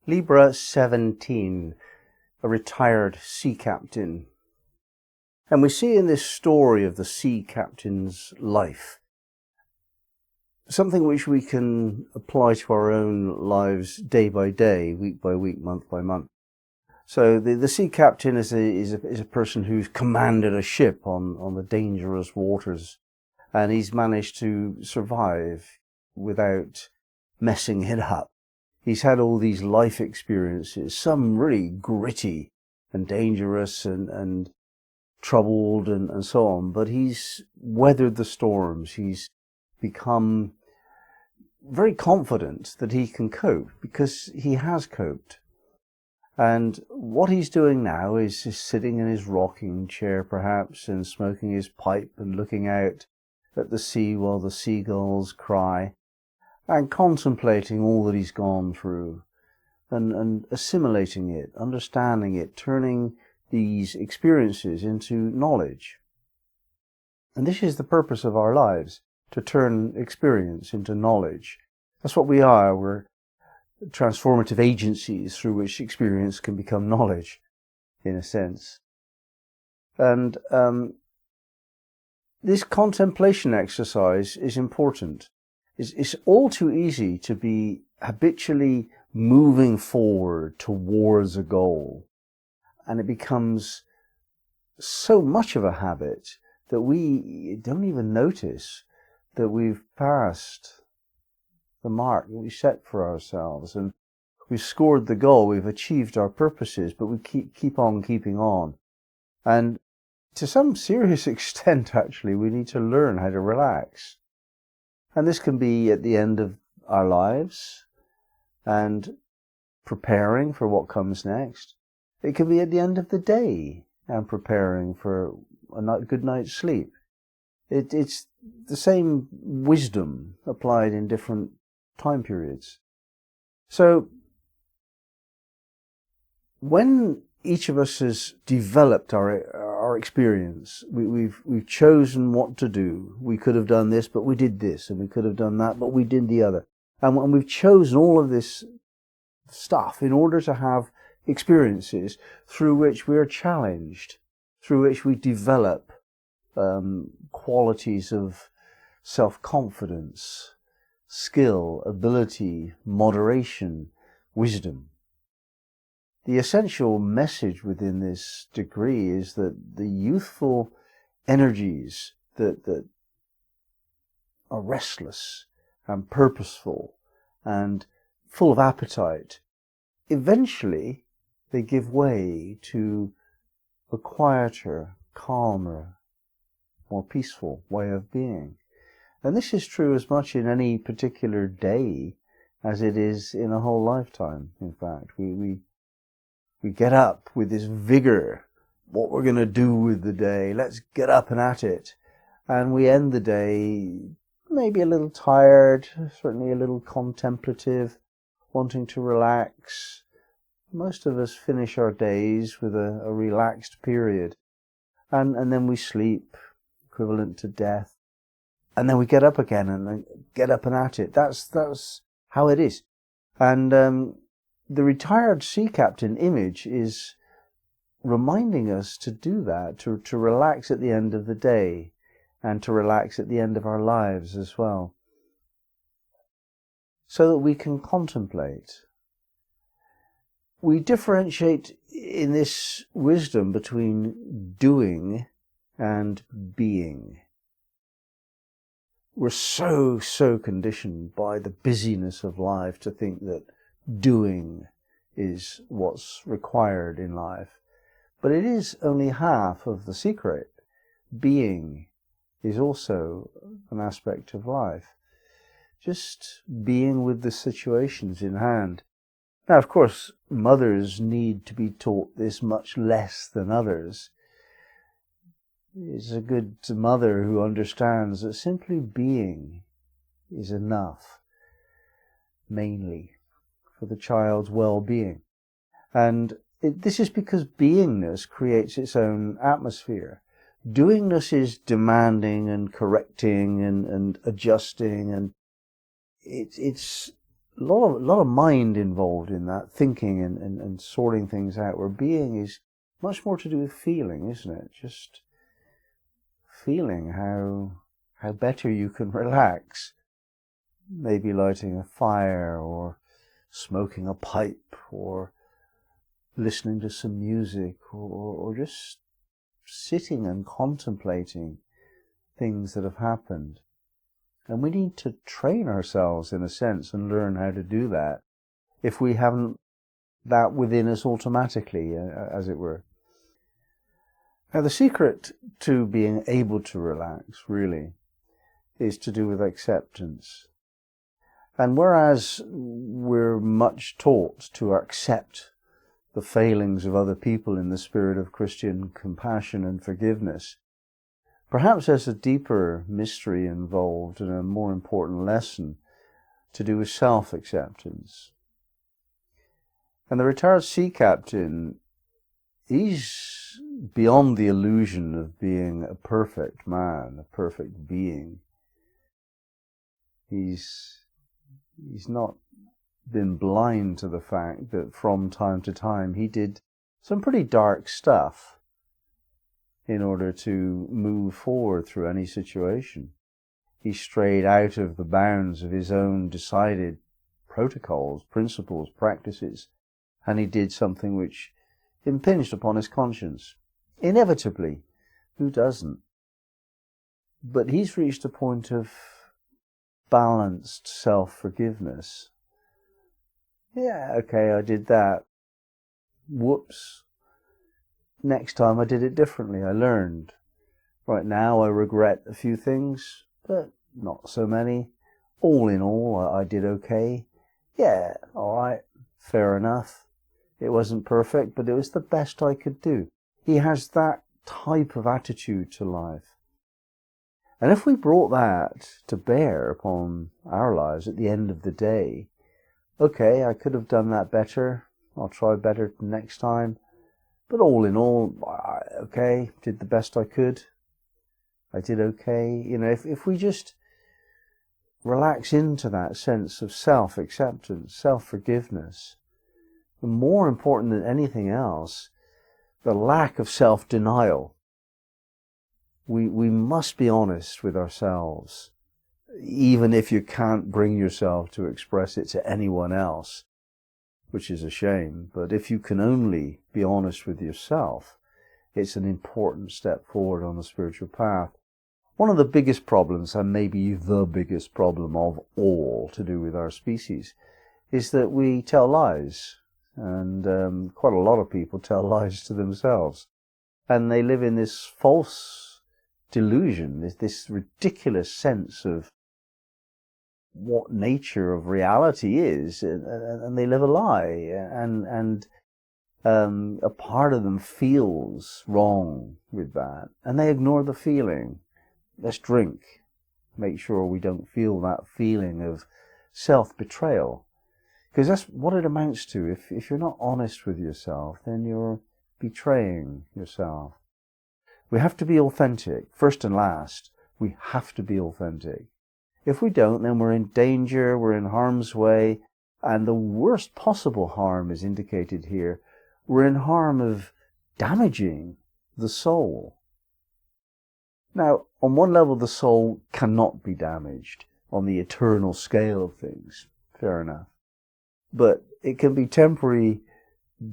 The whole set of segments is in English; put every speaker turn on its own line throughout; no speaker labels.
Libra 17, a retired sea captain. And we see in this story of the sea captain's life something which we can apply to our own lives day by day, week by week, month by month. So the sea captain is a person who's commanded a ship on the dangerous waters, and he's managed to survive without messing it up. He's had all these life experiences, some really gritty and dangerous and troubled and so on, but he's weathered the storms. He's become very confident that he can cope because he has coped. And what he's doing now is sitting in his rocking chair perhaps and smoking his pipe and looking out at the sea while the seagulls cry and contemplating all that he's gone through and assimilating it, understanding it, turning these experiences into knowledge. And this is the purpose of our lives, to turn experience into knowledge. That's what we are. We're transformative agencies through which experience can become knowledge, in a sense. And this contemplation exercise is important. It's all too easy to be habitually moving forward towards a goal. And it becomes so much of a habit that we don't even notice that we've passed the mark that we set for ourselves, and we've scored the goal, we've achieved our purposes, but we keep on keeping on. And to some serious extent, actually, we need to learn how to relax. And this can be at the end of our lives and preparing for what comes next. It can be at the end of the day and preparing for a good night's sleep. It's the same wisdom applied in different time periods. So when each of us has developed our experience, we've chosen what to do. We could have done this, but we did this, and we could have done that, but we did the other. And when we've chosen all of this stuff in order to have experiences through which we are challenged, through which we develop qualities of self-confidence, skill, ability, moderation, wisdom. The essential message within this degree is that the youthful energies that are restless and purposeful and full of appetite, eventually they give way to a quieter, calmer, more peaceful way of being. And this is true as much in any particular day as it is in a whole lifetime, in fact. We get up with this vigor, what we're going to do with the day, let's get up and at it. And we end the day maybe a little tired, certainly a little contemplative, wanting to relax. Most of us finish our days with a relaxed period. And then we sleep, equivalent to death. And then we get up again and get up and at it. That's how it is. And the retired sea captain image is reminding us to do that, to relax at the end of the day and to relax at the end of our lives as well, so that we can contemplate. We differentiate in this wisdom between doing and being. We're so conditioned by the busyness of life to think that doing is what's required in life. But it is only half of the secret. Being is also an aspect of life. Just being with the situations in hand. Now, of course, mothers need to be taught this much less than others. It's a good mother who understands that simply being is enough, mainly, for the child's well-being. And this is because beingness creates its own atmosphere. Doingness is demanding and correcting and adjusting, and it's lot of mind involved in that, thinking and sorting things out, where being is much more to do with feeling, isn't it? Just feeling how better you can relax. Maybe lighting a fire, or smoking a pipe, or listening to some music, or just sitting and contemplating things that have happened. And we need to train ourselves, in a sense, and learn how to do that if we haven't that within us automatically, as it were. Now, the secret to being able to relax, really, is to do with acceptance. And whereas we're much taught to accept the failings of other people in the spirit of Christian compassion and forgiveness, perhaps there's a deeper mystery involved and a more important lesson to do with self-acceptance. And the retired sea captain, he's beyond the illusion of being a perfect man, a perfect being. He's not been blind to the fact that from time to time he did some pretty dark stuff in order to move forward through any situation. He strayed out of the bounds of his own decided protocols, principles, practices, and he did something which impinged upon his conscience. Inevitably, who doesn't? But he's reached a point of balanced self-forgiveness. Yeah, okay, I did that. Whoops. Next time I did it differently. I learned. Right now I regret a few things, but not so many. All in all, I did okay. Yeah, all right, fair enough. It wasn't perfect, but it was the best I could do. He has that type of attitude to life. And if we brought that to bear upon our lives at the end of the day, okay, I could have done that better. I'll try better next time. But all in all, okay, did the best I could. I did okay. You know, if we just relax into that sense of self-acceptance, self-forgiveness, and more important than anything else, the lack of self-denial. We must be honest with ourselves, even if you can't bring yourself to express it to anyone else, which is a shame. But if you can only be honest with yourself, it's an important step forward on the spiritual path. One of the biggest problems, and maybe the biggest problem of all to do with our species, is that we tell lies. And quite a lot of people tell lies to themselves. And they live in this false delusion, this ridiculous sense of what nature of reality is, and they live a lie, and a part of them feels wrong with that, and they ignore the feeling. Let's drink. Make sure we don't feel that feeling of self-betrayal, because that's what it amounts to. If you're not honest with yourself, then you're betraying yourself. We have to be authentic, first and last. We have to be authentic. If we don't, then we're in danger, we're in harm's way, and the worst possible harm is indicated here. We're in harm of damaging the soul. Now, on one level, the soul cannot be damaged on the eternal scale of things. Fair enough. But it can be temporarily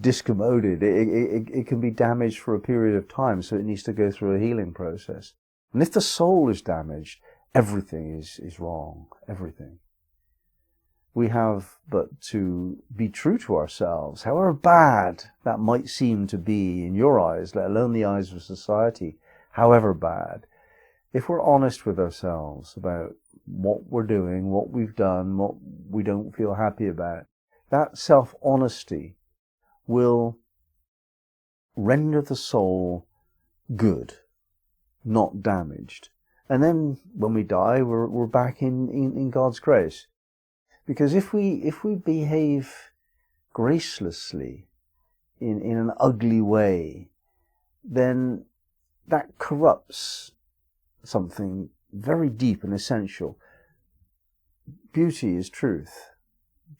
discommoded. It can be damaged for a period of time, so it needs to go through a healing process. And if the soul is damaged, everything is wrong. Everything. We have but to be true to ourselves, however bad that might seem to be in your eyes, let alone the eyes of society, however bad. If we're honest with ourselves about what we're doing, what we've done, what we don't feel happy about, that self-honesty will render the soul good, not damaged. And then when we die, we're back in God's grace. Because if we behave gracelessly in an ugly way, then that corrupts something very deep and essential. Beauty is truth.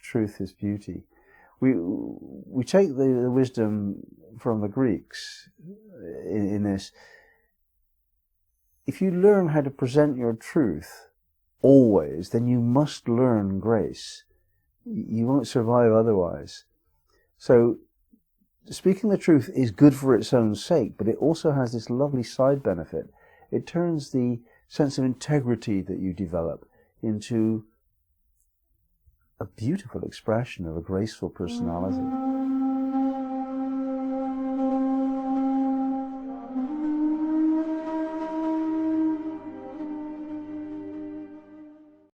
truth is beauty. We take the wisdom from the Greeks in this. If you learn how to present your truth always, then you must learn grace. You won't survive otherwise. So speaking the truth is good for its own sake, but it also has this lovely side benefit. It turns the sense of integrity that you develop into a beautiful expression of a graceful personality.